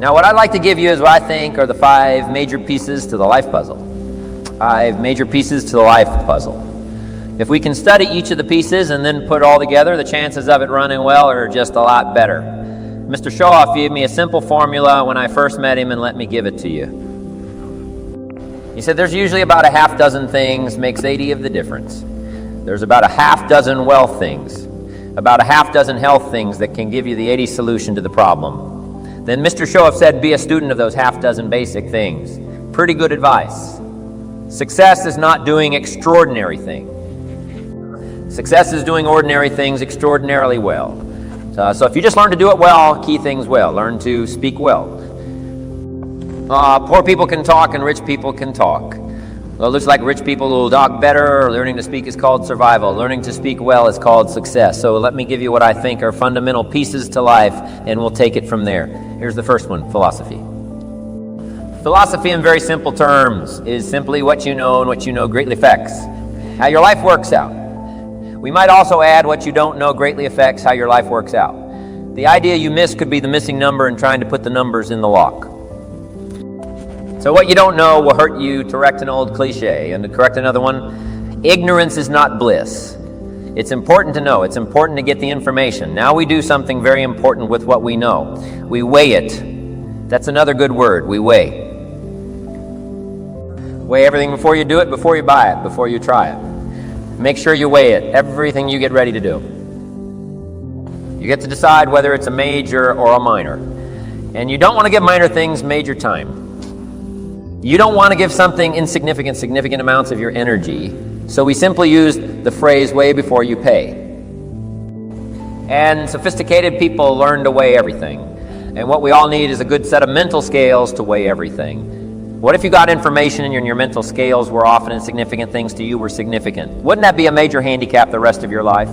Now, what I'd like to give you is what I think are the 5 major pieces to the life puzzle. 5 major pieces to the life puzzle. If we can study each of the pieces and then put it all together, the chances of it running well are just a lot better. Mr. Showoff gave me a simple formula when I first met him and let me give it to you. He said there's usually about a half dozen things makes 80 of the difference. There's about a half dozen wealth things, about a half dozen health things that can give you the 80 solution to the problem. Then Mr. Showoff said be a student of those half dozen basic things. Pretty good advice. Success is not doing extraordinary things. Success is doing ordinary things extraordinarily well. So if you just learn to do it well, key things well. Learn to speak well. Poor people can talk and rich people can talk. Well, it looks like rich people will talk better. Learning to speak is called survival. Learning to speak well is called success. So let me give you what I think are fundamental pieces to life, and we'll take it from there. Here's the first one, philosophy. Philosophy in very simple terms is simply what you know and what you know greatly affects how your life works out. We might also add what you don't know greatly affects how your life works out. The idea you miss could be the missing number and trying to put the numbers in the lock. So what you don't know will hurt you, to correct an old cliche. And to correct another one, ignorance is not bliss. It's important to know. It's important to get the information. Now we do something very important with what we know. We weigh it. That's another good word, we weigh. Weigh everything before you do it, before you buy it, before you try it. Make sure you weigh it, everything you get ready to do. You get to decide whether it's a major or a minor. And you don't want to give minor things major time. You don't want to give something insignificant, significant amounts of your energy. So we simply use the phrase, weigh before you pay. And sophisticated people learn to weigh everything. And what we all need is a good set of mental scales to weigh everything. What if you got information and your mental scales were often insignificant things to you were significant? Wouldn't that be a major handicap the rest of your life?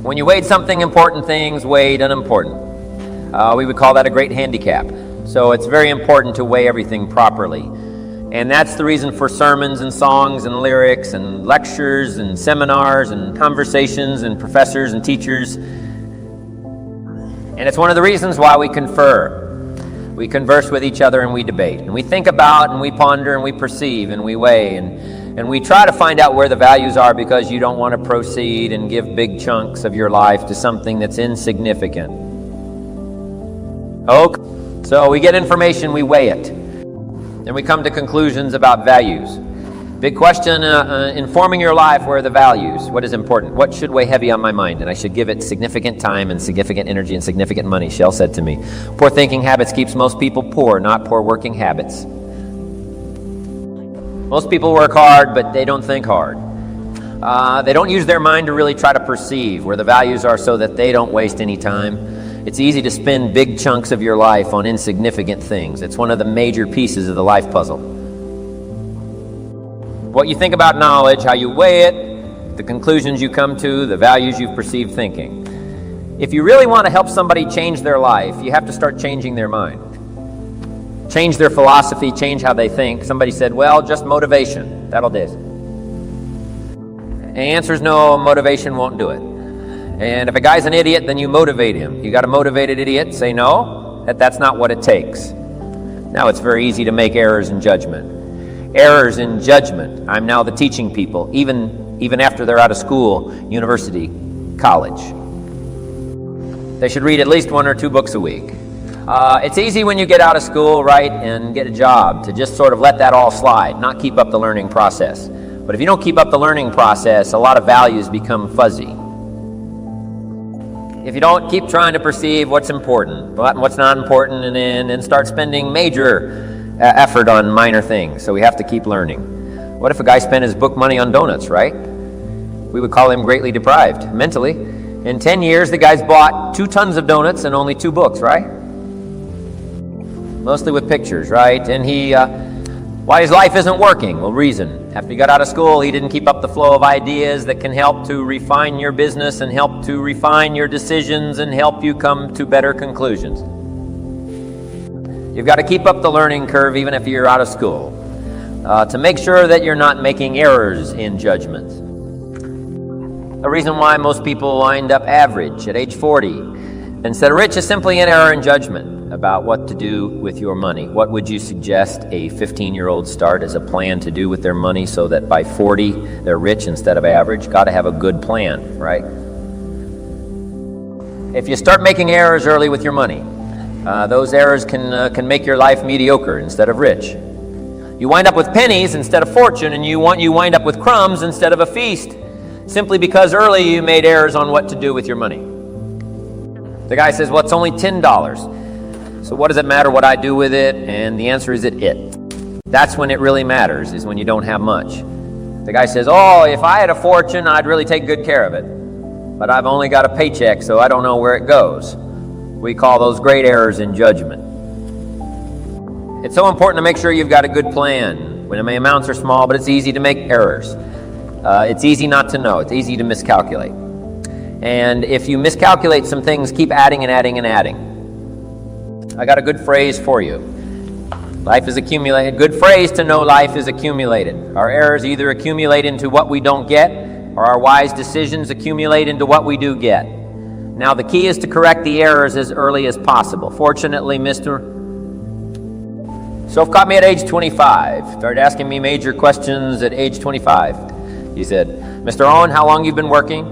When you weighed something, important things weighed unimportant. We would call that a great handicap. So it's very important to weigh everything properly. And that's the reason for sermons and songs and lyrics and lectures and seminars and conversations and professors and teachers. And it's one of the reasons why we confer. We converse with each other and we debate. And we think about and we ponder and we perceive and we weigh. And we try to find out where the values are because you don't want to proceed and give big chunks of your life to something that's insignificant. Okay. So we get information, we weigh it. Then we come to conclusions about values. Big question, informing your life, where are the values? What is important? What should weigh heavy on my mind? And I should give it significant time and significant energy and significant money, Shell said to me. Poor thinking habits keeps most people poor, not poor working habits. Most people work hard, but they don't think hard. They don't use their mind to really try to perceive where the values are so that they don't waste any time. It's easy to spend big chunks of your life on insignificant things. It's one of the major pieces of the life puzzle. What you think about knowledge, how you weigh it, the conclusions you come to, the values you've perceived thinking. If you really want to help somebody change their life, you have to start changing their mind. Change their philosophy, change how they think. Somebody said, well, just motivation. That'll do it. And the answer is no, motivation won't do it. And if a guy's an idiot, then you motivate him. You got a motivated idiot, say no, that's not what it takes. Now it's very easy to make errors in judgment. Errors in judgment. I'm now the teaching people, even after they're out of school, university, college. They should read at least 1 or 2 books a week. It's easy when you get out of school, right, and get a job to just sort of let that all slide, not keep up the learning process. But if you don't keep up the learning process, a lot of values become fuzzy. If you don't keep trying to perceive what's important, what's not important, and then start spending major effort on minor things. So we have to keep learning. What if a guy spent his book money on donuts, right? We would call him greatly deprived mentally. In 10 years, the guy's bought 2 tons of donuts and only 2 books, right? Mostly with pictures, right? And why his life isn't working? Well, reason. After he got out of school, he didn't keep up the flow of ideas that can help to refine your business and help to refine your decisions and help you come to better conclusions. You've got to keep up the learning curve even if you're out of school to make sure that you're not making errors in judgment. The reason why most people wind up average at age 40 instead of rich is simply an error in judgment. about what to do with your money. What would you suggest a 15-year-old start as a plan to do with their money so that by 40 they're rich instead of average? Got to have a good plan, right? If you start making errors early with your money, those errors can make your life mediocre instead of rich. You wind up with pennies instead of fortune, and you wind up with crumbs instead of a feast, simply because early you made errors on what to do with your money. The guy says, well, it's only $10. So what does it matter what I do with it? And the answer is it. That's when it really matters, is when you don't have much. The guy says, oh, if I had a fortune, I'd really take good care of it. But I've only got a paycheck, so I don't know where it goes. We call those great errors in judgment. It's so important to make sure you've got a good plan. When the amounts are small, but it's easy to make errors. It's easy not to know. It's easy to miscalculate. And if you miscalculate some things, keep adding and adding and adding. I got a good phrase for you. Life is accumulated. Good phrase to know life is accumulated. Our errors either accumulate into what we don't get, or our wise decisions accumulate into what we do get. Now, the key is to correct the errors as early as possible. Fortunately, Mr. Shof caught me at age 25. Started asking me major questions at age 25. He said, Mr. Rohn, how long you been working?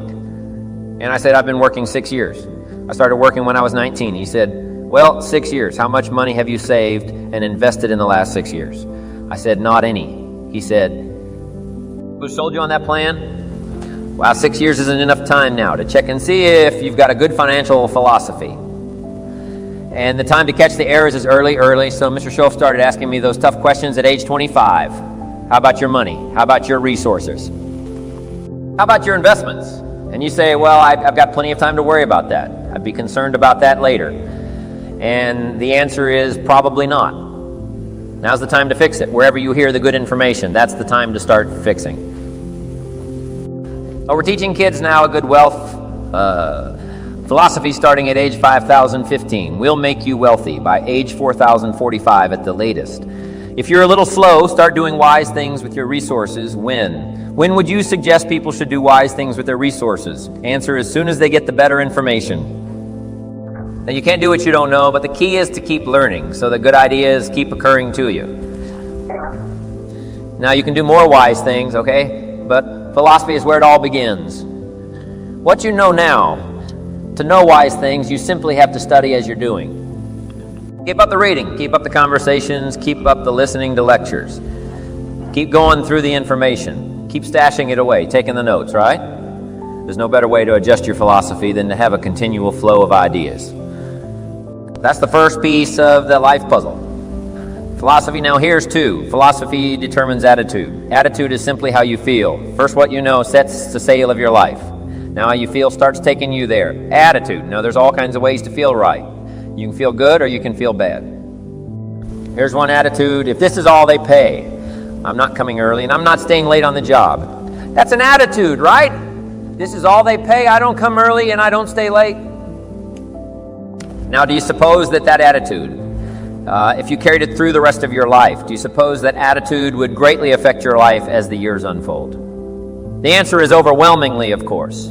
And I said, I've been working 6 years. I started working when I was 19. He said, well, 6 years. How much money have you saved and invested in the last 6 years? I said, not any. He said, who sold you on that plan? Well, 6 years isn't enough time now to check and see if you've got a good financial philosophy. And the time to catch the errors is early. So Mr. Shof started asking me those tough questions at age 25. How about your money? How about your resources? How about your investments? And you say, well, I've got plenty of time to worry about that. I'd be concerned about that later. And the answer is probably not. Now's the time to fix it. Wherever you hear the good information, that's the time to start fixing. Oh, we're teaching kids now a good wealth philosophy starting at age 5,015. We'll make you wealthy by age 4,045 at the latest. If you're a little slow, start doing wise things with your resources. When? When would you suggest people should do wise things with their resources? Answer, as soon as they get the better information. Now, you can't do what you don't know, but the key is to keep learning, so the good ideas keep occurring to you. Now, you can do more wise things, okay? But philosophy is where it all begins. What you know now, to know wise things, you simply have to study as you're doing. Keep up the reading, keep up the conversations, keep up the listening to lectures. Keep going through the information. Keep stashing it away, taking the notes, right? There's no better way to adjust your philosophy than to have a continual flow of ideas. That's the first piece of the life puzzle. Philosophy, now here's two. Philosophy determines attitude. Attitude is simply how you feel. First, what you know sets the sail of your life. Now how you feel starts taking you there. Attitude. Now there's all kinds of ways to feel right. You can feel good or you can feel bad. Here's one attitude. If this is all they pay, I'm not coming early and I'm not staying late on the job. That's an attitude, right? This is all they pay. I don't come early and I don't stay late. Now, do you suppose that attitude, if you carried it through the rest of your life, do you suppose that attitude would greatly affect your life as the years unfold? The answer is overwhelmingly, of course.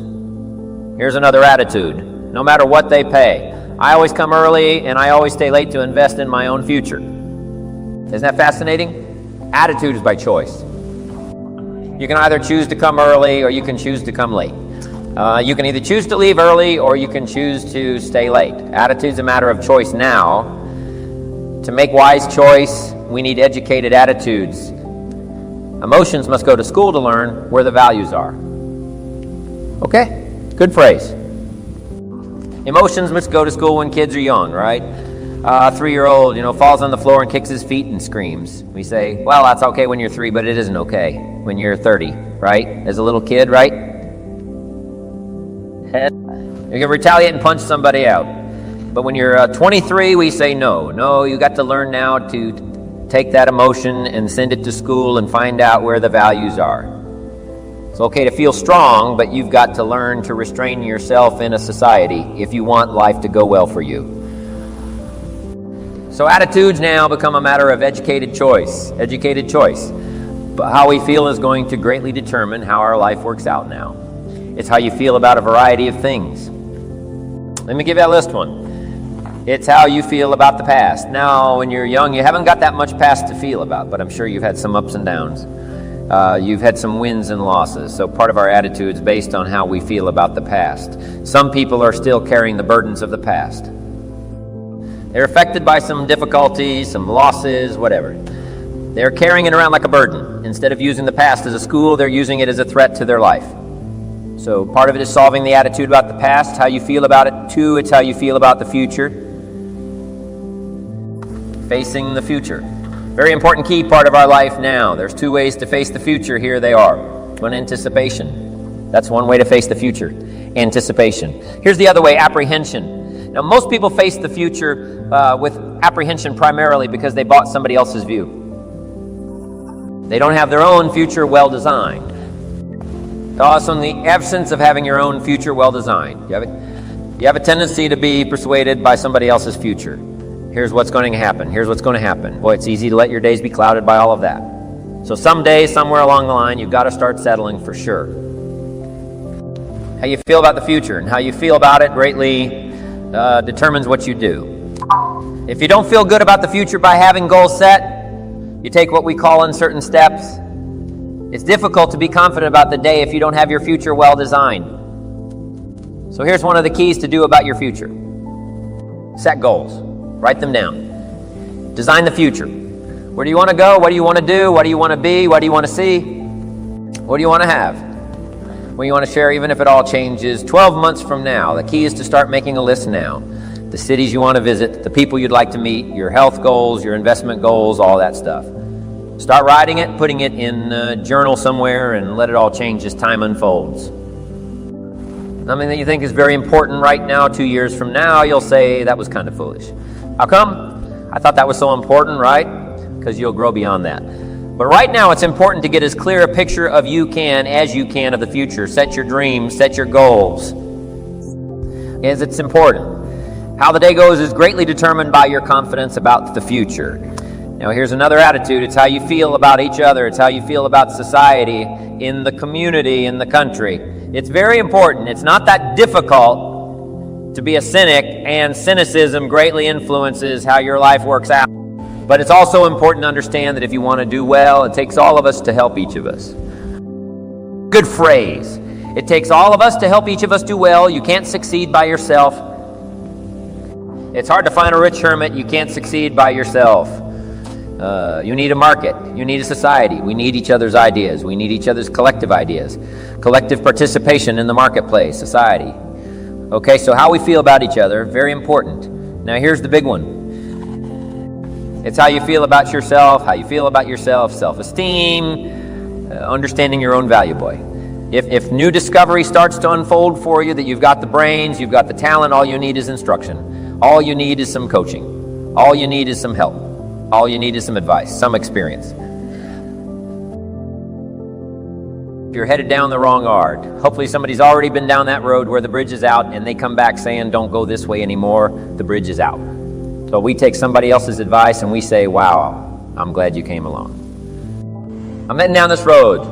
Here's another attitude. No matter what they pay, I always come early and I always stay late to invest in my own future. Isn't that fascinating? Attitude is by choice. You can either choose to come early or you can choose to come late. You can either choose to leave early or you can choose to stay late. Attitude's a matter of choice now. To make wise choice, we need educated attitudes. Emotions must go to school to learn where the values are. Okay, good phrase. Emotions must go to school when kids are young, right? A 3-year-old, falls on the floor and kicks his feet and screams. We say, well, that's okay when you're 3, but it isn't okay when you're 30, right? As a little kid, right? You can retaliate and punch somebody out. But when you're 23, we say no. No, you got to learn now to take that emotion and send it to school and find out where the values are. It's okay to feel strong, but you've got to learn to restrain yourself in a society if you want life to go well for you. So attitudes now become a matter of educated choice. Educated choice. But how we feel is going to greatly determine how our life works out now. It's how you feel about a variety of things. Let me give you a list one. It's how you feel about the past. Now, when you're young, you haven't got that much past to feel about, but I'm sure you've had some ups and downs. You've had some wins and losses. So part of our attitude is based on how we feel about the past. Some people are still carrying the burdens of the past. They're affected by some difficulties, some losses, whatever. They're carrying it around like a burden. Instead of using the past as a school, they're using it as a threat to their life. So part of it is solving the attitude about the past, how you feel about it. 2, it's how you feel about the future. Facing the future. Very important key part of our life now. There's 2 ways to face the future. Here they are. One, anticipation. That's one way to face the future. Anticipation. Here's the other way, apprehension. Now, most people face the future with apprehension primarily because they bought somebody else's view. They don't have their own future well designed. Also, in the absence of having your own future well designed, you have a tendency to be persuaded by somebody else's future. Here's what's going to happen. Here's what's going to happen. Boy, it's easy to let your days be clouded by all of that. So someday, somewhere along the line, you've got to start settling for sure. How you feel about the future and how you feel about it greatly determines what you do. If you don't feel good about the future by having goals set, you take what we call uncertain steps. It's difficult to be confident about the day if you don't have your future well designed. So here's one of the keys to do about your future. Set goals. Write them down. Design the future. Where do you want to go? What do you want to do? What do you want to be? What do you want to see? What do you want to have? What do you want to share, even if it all changes 12 months from now? The key is to start making a list now. The cities you want to visit, the people you'd like to meet, your health goals, your investment goals, all that stuff. Start writing it, putting it in a journal somewhere, and let it all change as time unfolds. Something that you think is very important right now, 2 years from now, you'll say, that was kind of foolish. How come? I thought that was so important, right? Because you'll grow beyond that. But right now, it's important to get as clear a picture of as you can of the future. Set your dreams, set your goals. As it's important. How the day goes is greatly determined by your confidence about the future. Now, here's another attitude. It's how you feel about each other. It's how you feel about society, in the community, in the country. It's very important. It's not that difficult to be a cynic, and cynicism greatly influences how your life works out. But it's also important to understand that if you want to do well, it takes all of us to help each of us. Good phrase. It takes all of us to help each of us do well. You can't succeed by yourself. It's hard to find a rich hermit. You can't succeed by yourself. You need a market. You need a society. We need each other's ideas. We need each other's collective ideas. Collective participation in the marketplace, society. Okay, so how we feel about each other, very important. Now here's the big one. It's how you feel about yourself, self-esteem, understanding your own value, boy. If new discovery starts to unfold for you, that you've got the brains, you've got the talent, all you need is instruction. All you need is some coaching. All you need is some help. All you need is some advice, some experience. If you're headed down the wrong road, hopefully somebody's already been down that road where the bridge is out and they come back saying, don't go this way anymore, the bridge is out. So we take somebody else's advice and we say, wow, I'm glad you came along. I'm heading down this road.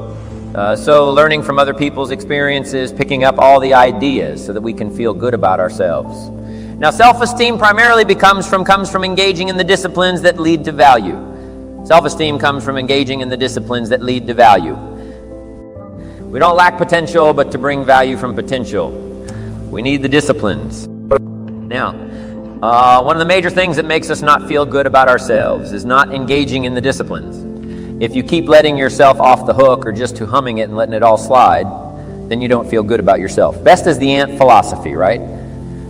So learning from other people's experiences, picking up all the ideas so that we can feel good about ourselves. Now, self-esteem primarily comes from engaging in the disciplines that lead to value. Self-esteem comes from engaging in the disciplines that lead to value. We don't lack potential, but to bring value from potential, we need the disciplines. Now, one of the major things that makes us not feel good about ourselves is not engaging in the disciplines. If you keep letting yourself off the hook or just to humming it and letting it all slide, then you don't feel good about yourself. Best is the ant philosophy, right?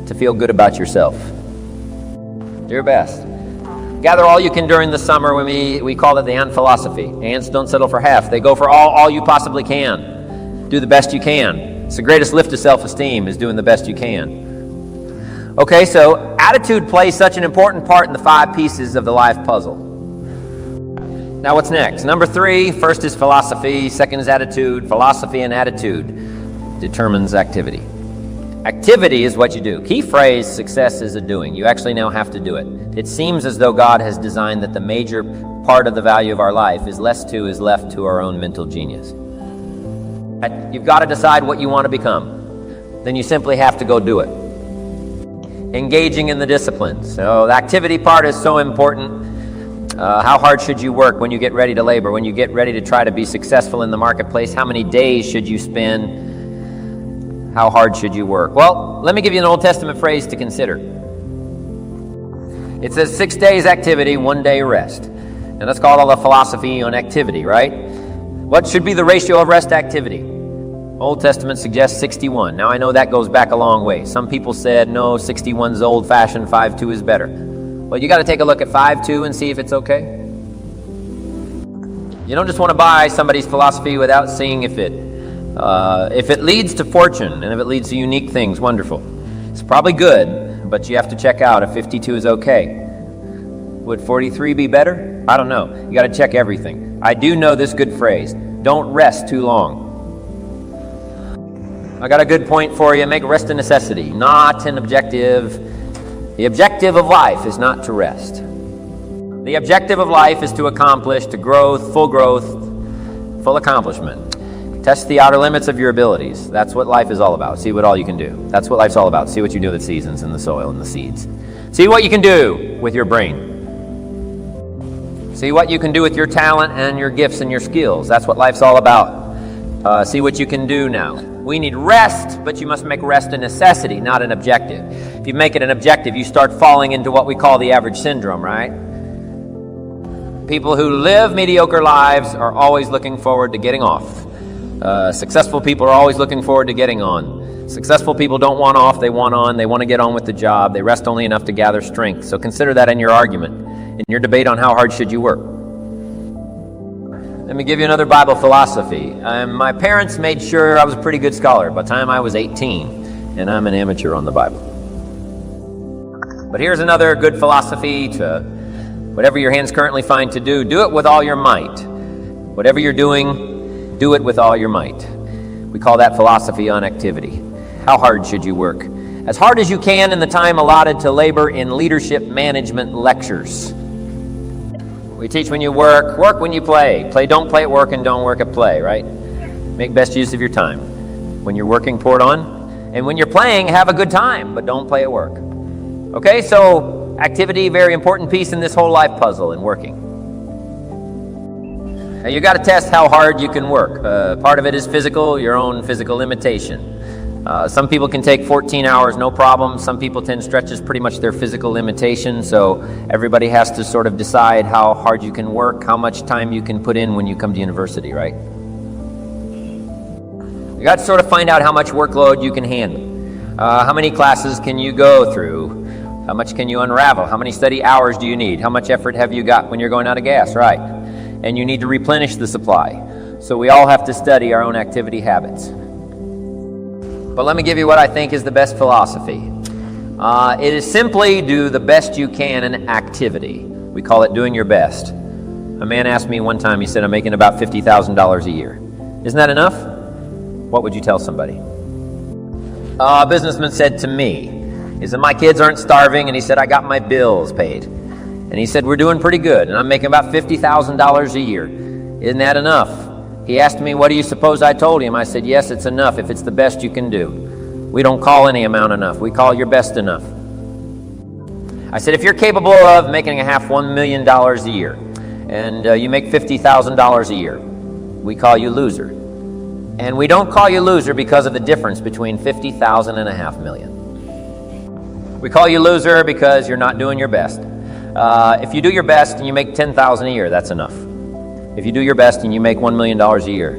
To feel good about yourself. Do your best. Gather all you can during the summer. When we call it the ant philosophy. Ants don't settle for half. They go for all you possibly can. Do the best you can. It's the greatest lift to self-esteem, is doing the best you can. Okay, so attitude plays such an important part in the 5 pieces of the life puzzle. Now what's next? Number 3, first is philosophy, second is attitude. Philosophy and attitude determines activity. Activity is what you do. Key phrase, success is a doing. You actually now have to do it. It seems as though God has designed that the major part of the value of our life is left to our own mental genius. You've got to decide what you want to become. Then you simply have to go do it. engaging in the disciplines. So the activity part is so important. How hard should you work when you get ready to labor, when you get ready to try to be successful in the marketplace? How many days should you spend? How hard should you work? Well, let me give you an Old Testament phrase to consider. It says 6 days activity, 1 day rest. And that's called all the philosophy on activity, right? What should be the ratio of rest to activity? Old Testament suggests 61. Now I know that goes back a long way. Some people said, no, 61 is old-fashioned, 5-2 is better. Well, you got to take a look at 5-2 and see if it's okay. You don't just want to buy somebody's philosophy without seeing if it leads to fortune and if it leads to unique things. Wonderful. It's probably good, but you have to check out if 52 is okay. Would 43 be better? I don't know. You got to check everything. I do know this good phrase: don't rest too long. I got a good point for you. Make rest a necessity, not an objective. The objective of life is not to rest. The objective of life is to accomplish, to growth, full accomplishment. Test the outer limits of your abilities. That's what life is all about. See what all you can do. That's what life's all about. See what you do with the seasons and the soil and the seeds. See what you can do with your brain. See what you can do with your talent and your gifts and your skills. That's what life's all about. See what you can do now. We need rest, but you must make rest a necessity, not an objective. If you make it an objective, you start falling into what we call the average syndrome, right? People who live mediocre lives are always looking forward to getting off. Successful people are always looking forward to getting on. Successful people don't want off, they want on. They want to get on with the job. They rest only enough to gather strength. So consider that in your argument, in your debate on how hard should you work. Let me give you another Bible philosophy. My parents made sure I was a pretty good scholar by the time I was 18, and I'm an amateur on the Bible. But here's another good philosophy to whatever your hands currently find to do it with all your might. Whatever you're doing, do it with all your might. We call that philosophy on activity. How hard should you work? As hard as you can in the time allotted to labor in leadership management lectures. We teach when you work when you play. Don't play at work and don't work at play, right? Make best use of your time. When you're working, pour it on. And when you're playing, have a good time, but don't play at work. Okay, so activity, very important piece in this whole life puzzle in working. Now you got to test how hard you can work. Part of it is physical, your own physical limitation. Some people can take 14 hours, no problem. Some people 10 stretches, pretty much their physical limitation. So everybody has to sort of decide how hard you can work, how much time you can put in when you come to university, right? You got to sort of find out how much workload you can handle. How many classes can you go through? How much can you unravel? How many study hours do you need? How much effort have you got when you're going out of gas, right? And you need to replenish the supply. So we all have to study our own activity habits. But let me give you what I think is the best philosophy. It is simply do the best you can in activity. We call it doing your best. A man asked me one time, he said, I'm making about $50,000 a year. Isn't that enough? What would you tell somebody? A businessman said to me, he said, my kids aren't starving, and he said, I got my bills paid. And he said, we're doing pretty good, and I'm making about $50,000 a year. Isn't that enough? He asked me, what do you suppose I told him? I said, yes, it's enough if it's the best you can do. We don't call any amount enough. We call your best enough. I said, if you're capable of making $1 million a year, and you make $50,000 a year, we call you loser. And we don't call you loser because of the difference between $50,000 and $500,000. We call you loser because you're not doing your best. If you do your best and you make $10,000 a year, that's enough. If you do your best and you make $1 million a year,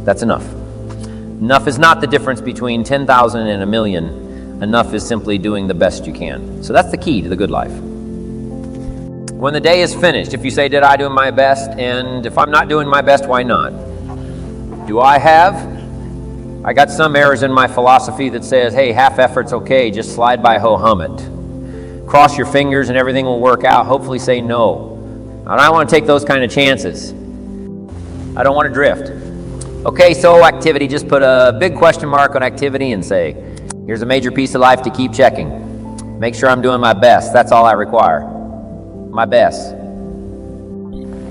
that's enough. Enough is not the difference between 10,000 and a million. Enough is simply doing the best you can. So that's the key to the good life. When the day is finished, if you say, did I do my best? And if I'm not doing my best, why not? Do I got some errors in my philosophy that says, hey, half effort's okay, just slide by ho-hum it. Cross your fingers and everything will work out. Hopefully say no. I don't want to take those kind of chances. I don't want to drift. Okay, so activity, just put a big question mark on activity and say, here's a major piece of life to keep checking. Make sure I'm doing my best. That's all I require. My best.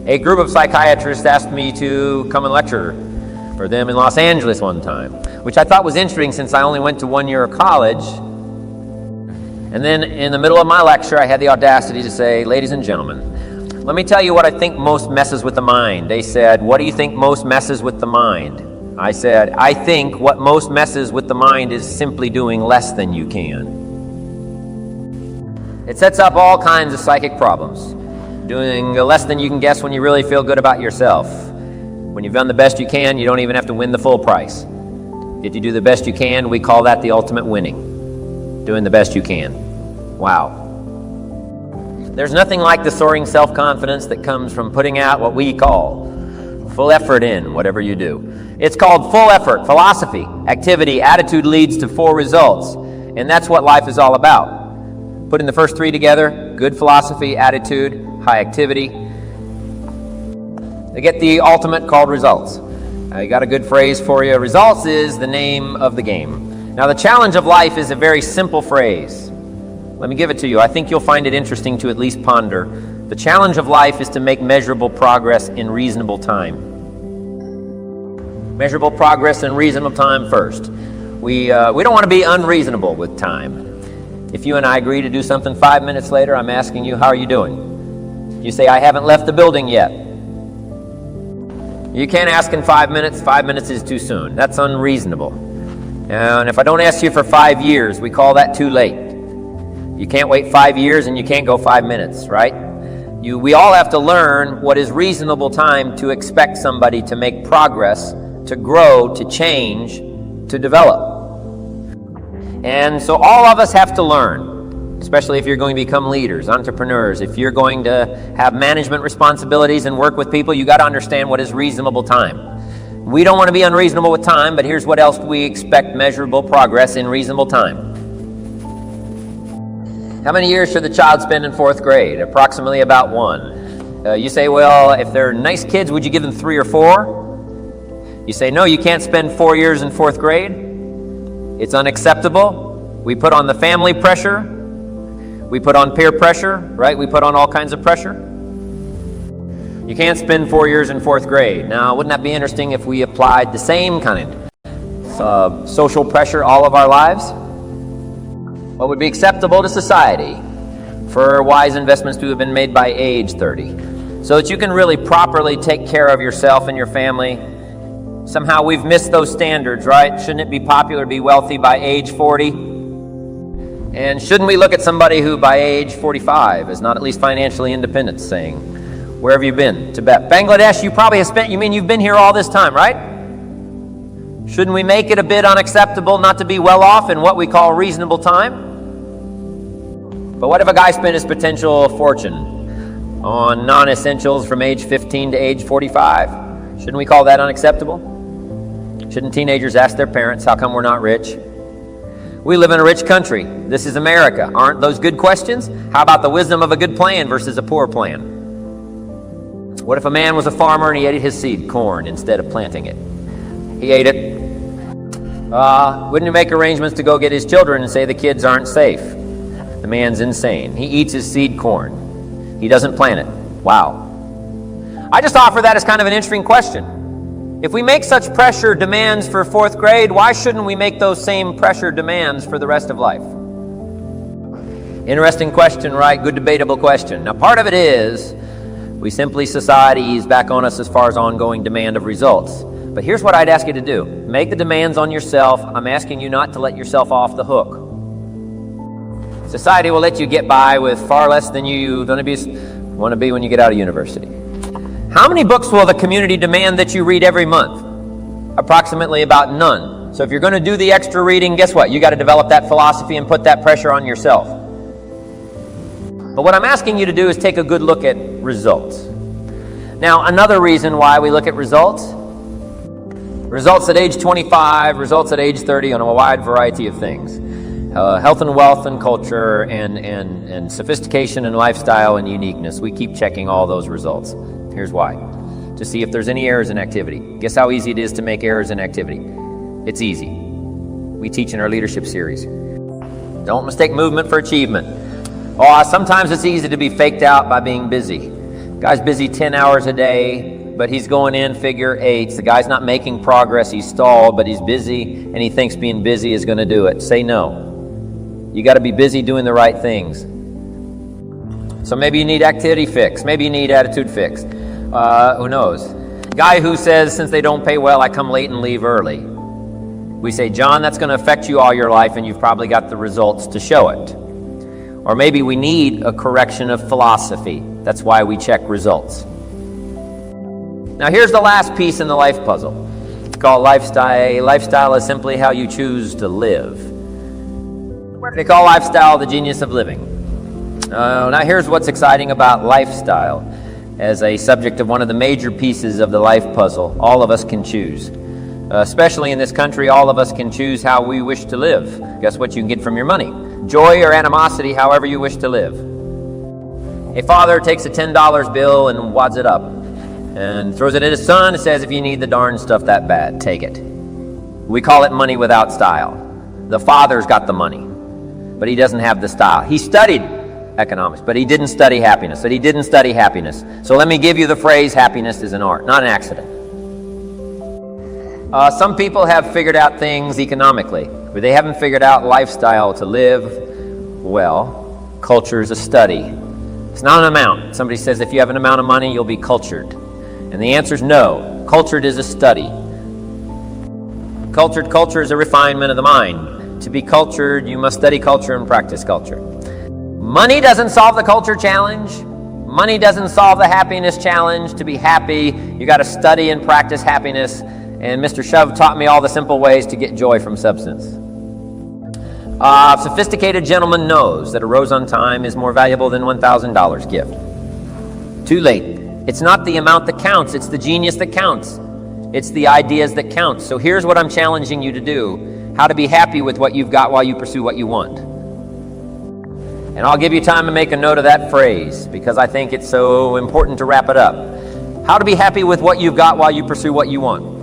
A group of psychiatrists asked me to come and lecture for them in Los Angeles one time, which I thought was interesting since I only went to 1 year of college. And then in the middle of my lecture, I had the audacity to say, ladies and gentlemen, let me tell you what I think most messes with the mind. They said, what do you think most messes with the mind? I said, I think what most messes with the mind is simply doing less than you can. It sets up all kinds of psychic problems. Doing less than you can guess when you really feel good about yourself. When you've done the best you can, you don't even have to win the full price. If you do the best you can, we call that the ultimate winning. Doing the best you can. Wow. There's nothing like the soaring self-confidence that comes from putting out what we call full effort in whatever you do. It's called full effort, philosophy, activity, attitude leads to full results. And that's what life is all about. Putting the first three together, good philosophy, attitude, high activity, they get the ultimate called results. I got a good phrase for you. Results is the name of the game. Now, the challenge of life is a very simple phrase. Let me give it to you. I think you'll find it interesting to at least ponder. The challenge of life is to make measurable progress in reasonable time. Measurable progress in reasonable time first. We don't want to be unreasonable with time. If you and I agree to do something 5 minutes later, I'm asking you, how are you doing? You say, I haven't left the building yet. You can't ask in 5 minutes. 5 minutes is too soon. That's unreasonable. And if I don't ask you for 5 years, we call that too late. You can't wait 5 years and you can't go 5 minutes, right? We all have to learn what is reasonable time to expect somebody to make progress, to grow, to change, to develop. And so all of us have to learn, especially if you're going to become leaders, entrepreneurs, if you're going to have management responsibilities and work with people, you got to understand what is reasonable time. We don't want to be unreasonable with time, but here's what else we expect measurable progress in reasonable time. How many years should the child spend in 4th grade? Approximately about 1. You say, well, if they're nice kids, would you give them 3 or 4? You say, no, you can't spend 4 years in 4th grade. It's unacceptable. We put on the family pressure. We put on peer pressure, right? We put on all kinds of pressure. You can't spend 4 years in 4th grade. Now, wouldn't that be interesting if we applied the same kind of social pressure all of our lives? What would be acceptable to society for wise investments to have been made by age 30, so that you can really properly take care of yourself and your family? Somehow we've missed those standards, right? Shouldn't it be popular to be wealthy by age 40? And shouldn't we look at somebody who by age 45 is not at least financially independent, saying, where have you been? Tibet. Bangladesh, you probably have spent, you mean you've been here all this time, right? Shouldn't we make it a bit unacceptable not to be well off in what we call reasonable time? But what if a guy spent his potential fortune on non-essentials from age 15 to age 45? Shouldn't we call that unacceptable? Shouldn't teenagers ask their parents, how come we're not rich? We live in a rich country. This is America. Aren't those good questions? How about the wisdom of a good plan versus a poor plan? What if a man was a farmer and he ate his seed, corn, instead of planting it? He ate it. Wouldn't he make arrangements to go get his children and say the kids aren't safe? The man's insane. He eats his seed corn. He doesn't plant it. Wow. I just offer that as kind of an interesting question. If we make such pressure demands for 4th grade, why shouldn't we make those same pressure demands for the rest of life? Interesting question, right? Good debatable question. Now, part of it is we simply, society ease back on us as far as ongoing demand of results. But here's what I'd ask you to do. Make the demands on yourself. I'm asking you not to let yourself off the hook. Society will let you get by with far less than you want to be when you get out of university. How many books will the community demand that you read every month? Approximately about none. So if you're going to do the extra reading, guess what? You got to develop that philosophy and put that pressure on yourself. But what I'm asking you to do is take a good look at results. Now, another reason why we look at results at age 25, results at age 30 on a wide variety of things. Health and wealth and culture and sophistication and lifestyle and uniqueness. We keep checking all those results. Here's why. To see if there's any errors in activity. Guess how easy it is to make errors in activity? It's easy. We teach in our leadership series. Don't mistake movement for achievement. Sometimes it's easy to be faked out by being busy. Guy's busy 10 hours a day, but he's going in figure eights. The guy's not making progress. He's stalled, but he's busy, and he thinks being busy is going to do it. Say no. You got to be busy doing the right things. So maybe you need activity fix. Maybe you need attitude fix. Who knows? Guy who says, since they don't pay well, I come late and leave early. We say, John, that's going to affect you all your life, and you've probably got the results to show it. Or maybe we need a correction of philosophy. That's why we check results. Now here's the last piece in the life puzzle. It's called lifestyle. Lifestyle is simply how you choose to live. They call lifestyle the genius of living. Now here's what's exciting about lifestyle. As a subject of one of the major pieces of the life puzzle, all of us can choose. Especially in this country, all of us can choose how we wish to live. Guess what you can get from your money? Joy or animosity, however you wish to live. A father takes a $10 bill and wads it up and throws it at his son and says, if you need the darn stuff that bad, take it. We call it money without style. The father's got the money, but he doesn't have the style. He studied economics, but he didn't study happiness. So let me give you the phrase, happiness is an art, not an accident. Some people have figured out things economically, but they haven't figured out lifestyle to live well. Culture is a study. It's not an amount. Somebody says if you have an amount of money, you'll be cultured. And the answer is no. Cultured is a study. Culture is a refinement of the mind. To be cultured, you must study culture and practice culture. Money doesn't solve the culture challenge. Money doesn't solve the happiness challenge. To be happy, you got to study and practice happiness. And Mr. Shove taught me all the simple ways to get joy from substance. A sophisticated gentleman knows that a rose on time is more valuable than $1,000 gift. Too late. It's not the amount that counts. It's the genius that counts. It's the ideas that count. So here's what I'm challenging you to do. How to be happy with what you've got while you pursue what you want. And I'll give you time to make a note of that phrase because I think it's so important to wrap it up. How to be happy with what you've got while you pursue what you want.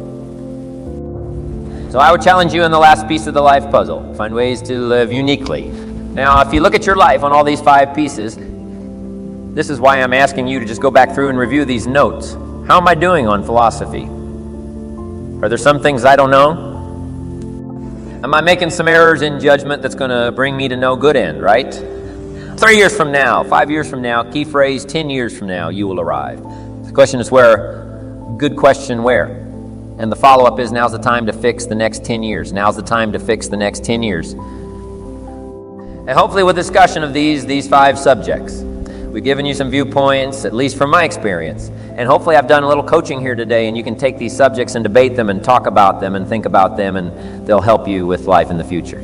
So I would challenge you in the last piece of the life puzzle. Find ways to live uniquely. Now, if you look at your life on all these 5 pieces, this is why I'm asking you to just go back through and review these notes. How am I doing on philosophy? Are there some things I don't know? Am I making some errors in judgment that's going to bring me to no good end, right? 3 years from now, 5 years from now, key phrase, 10 years from now, you will arrive. The question is where? Good question, where? And the follow-up is now's the time to fix the next 10 years. Now's the time to fix the next 10 years. And hopefully with discussion of these 5 subjects, we've given you some viewpoints, at least from my experience. And hopefully I've done a little coaching here today and you can take these subjects and debate them and talk about them and think about them and they'll help you with life in the future.